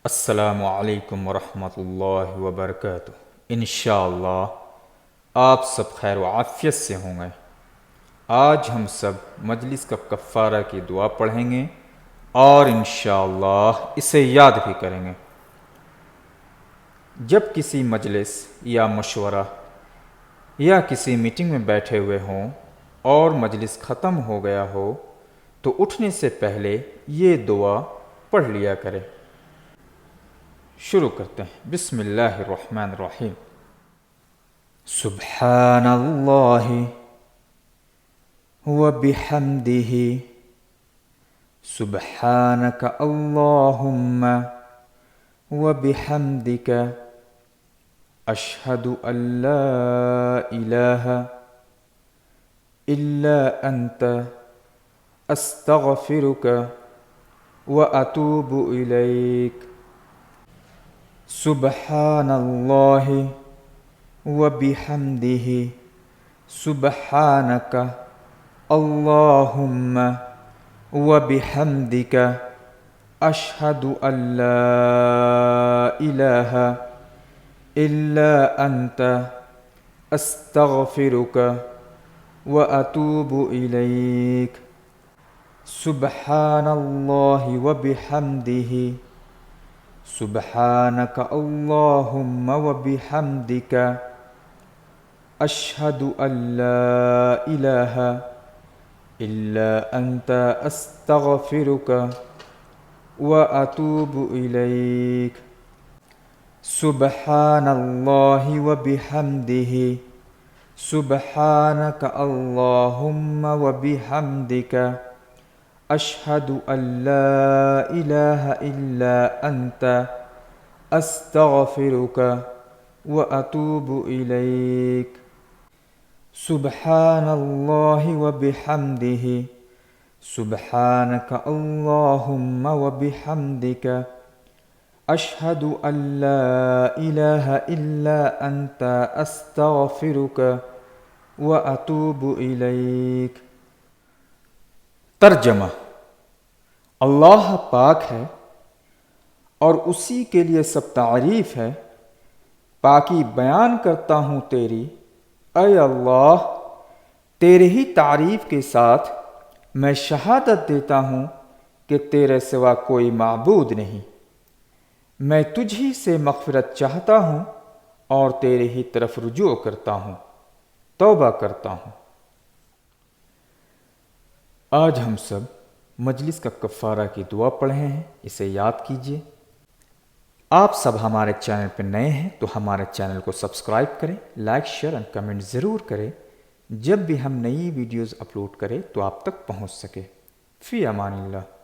السلام علیکم ورحمۃ اللہ وبرکاتہ۔ انشاءاللہ آپ سب خیر و عافیت سے ہوں گے۔ آج ہم سب مجلس کا کفارہ کی دعا پڑھیں گے اور انشاءاللہ اسے یاد بھی کریں گے۔ جب کسی مجلس یا مشورہ یا کسی میٹنگ میں بیٹھے ہوئے ہوں اور مجلس ختم ہو گیا ہو تو اٹھنے سے پہلے یہ دعا پڑھ لیا کرے۔ شروع کرتے ہیں۔ بسم اللہ الرحمن الرحیم۔ سبحان اللہ وبحمدہ، سبحانک اللہم وبحمدک، اشہد ان لا الہ الا انت، استغفرک واتوب الیک۔ سبحان اللہ وبحمدہ، سبحانک اللہم وبحمدک، اشہد ان لا الہ الا انت، استغفرک واتوب الیک۔ سبحان اللہ وبحمدہ، سبحانک اللہم وبحمدک، اشہد ان لا الہ الا انت، استغفرک واتوب الیک۔ سبحان اللہ وبحمدہ، سبحانک اللہم وبحمدک، اشہد ان لا الہ الا انت، استغفرک واتوب الیک۔ سبحان اللہ وبحمدہ، سبحانک اللہم وبحمدک، اشہد ان لا الہ الا انت، استغفرک واتوب الیک۔ ترجمہ: اللہ پاک ہے اور اسی کے لیے سب تعریف ہے۔ پاکی بیان کرتا ہوں تیری، اے اللہ، تیرے ہی تعریف کے ساتھ میں شہادت دیتا ہوں کہ تیرے سوا کوئی معبود نہیں۔ میں تجھ ہی سے مغفرت چاہتا ہوں اور تیرے ہی طرف رجوع کرتا ہوں، توبہ کرتا ہوں۔ آج ہم سب مجلس کا کفارہ کی دعا پڑھے ہیں، اسے یاد کیجیے۔ آپ سب ہمارے چینل پہ نئے ہیں تو ہمارے چینل کو سبسکرائب کریں، لائک، شیئر اور کمنٹ ضرور کریں۔ جب بھی ہم نئی ویڈیوز اپلوڈ کریں تو آپ تک پہنچ سکے۔ فی امان اللہ۔